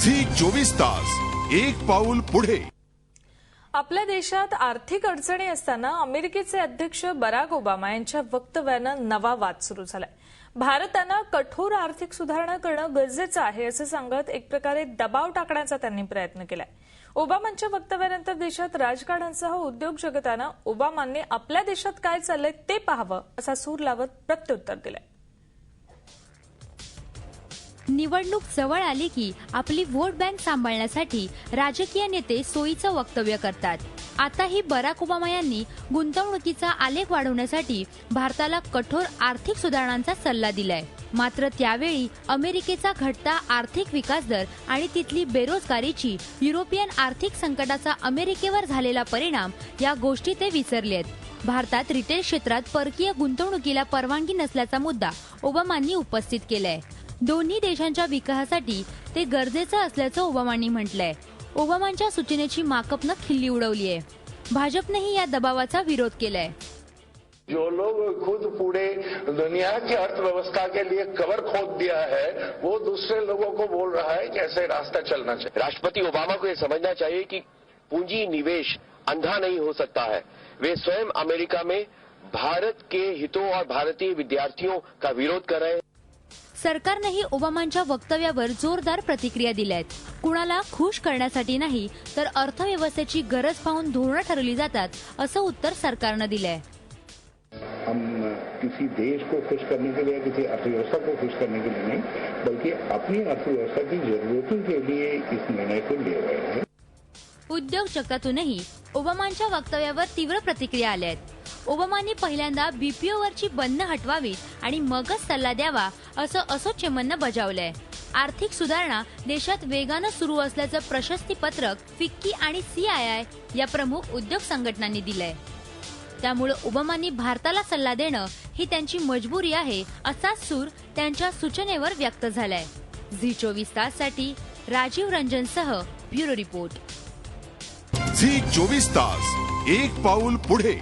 Zee 24 Taas एक पाऊल पुढे। आपल्या देशात आर्थिक अडचणी असताना अमेरिकेचे अध्यक्ष बराक ओबामा यांच्या वक्तव्यानं नवा वाद सुरू झालाय। भारतानं कठोर आर्थिक सुधारणा करणं गरजेचं आहे असं सांगत एक प्रकारे दबाव टाकण्याचा त्यांनी प्रयत्न केलाय। ओबामांच्या वक्तव्यानंतर देशात राजकारणासह उद्योग जगतानं ओबामांनी आपल्या देशात काय चाललंय ते पाहावं असा सूर लावत प्रत्युत्तर दिलंय। निवडणूक जवळ आली की आपली वोट बँक सांभाळण्यासाठी राजकीय नेते सोयीचं वक्तव्य करतात। आताही बराक ओबामा यांनी गुंतवणुकीचा आलेख वाढवण्यासाठी भारताला कठोर आर्थिक सुधारणांचा सल्ला दिलाय। मात्र त्यावेळी अमेरिकेचा घटता आर्थिक विकास दर आणि तिथली बेरोजगारीची युरोपियन आर्थिक संकटाचा अमेरिकेवर झालेला परिणाम या गोष्टी ते विसरलेत। भारतात रिटेल क्षेत्रात परकीय गुंतवणुकीला परवानगी नसल्याचा मुद्दा ओबामांनी उपस्थित केलाय। दोन्ही देशांच्या विकासासाठी ते गरजेचं असल्याचं ओबामांनी म्हटलंय। ओबामांच्या सूचनेची माकपनं खिल्ली उडवली आहे। भाजपनेही या दबावाचा विरोध केलाय। जो लोग खुद पूरे दुनिया की अर्थव्यवस्था के लिए कबर खोद दिया है वो दूसरे लोगों को बोल रहा है कैसे रास्ता चलना चाहिए। राष्ट्रपति ओबामा को ये समझना चाहिए कि पूंजी निवेश अंधा नहीं हो सकता है। वे स्वयं अमेरिका में भारत के हितों और भारतीय विद्यार्थियों का विरोध कर रहे हैं। सरकारनेही ओबामांच्या वक्तव्यावर जोरदार प्रतिक्रिया दिल्यात। कुणाला खुश करण्यासाठी नाही तर अर्थव्यवस्थेची गरज पाहून धोरणं ठरवली जातात असं उत्तर सरकारनं दिलंय। हम किसी देश को खुश करने के लिए, किसी अर्थव्यवस्था को खुश करने के लिए नहीं, बल्कि अपनी अर्थव्यवस्था की जरूरतों के लिए इस निर्णय को लिए गए हैं। उद्योग जगतातूनही ओबामांच्या वक्तव्यावर तीव्र प्रतिक्रिया आल्यात। ओबामांनी पहिल्यांदा बीपीओवरची बंधनं हटवावीत आणि मगच सल्ला द्यावा असं असोचेमननं बजावलंय। आर्थिक सुधारणा देशात वेगानं सुरू असल्याचं प्रशस्ती पत्रक फिक्की आणि सीआयआय या प्रमुख उद्योग संघटनांनी दिलंय। त्यामुळे ओबामांनी भारताला सल्ला देणं ही त्यांची मजबुरी आहे असा सूर त्यांच्या सूचनेवर व्यक्त झालाय। झी 24 ताससाठी राजीव रंजनसह ब्युरो रिपोर्ट। झी 24 तास एक पाऊल पुढे।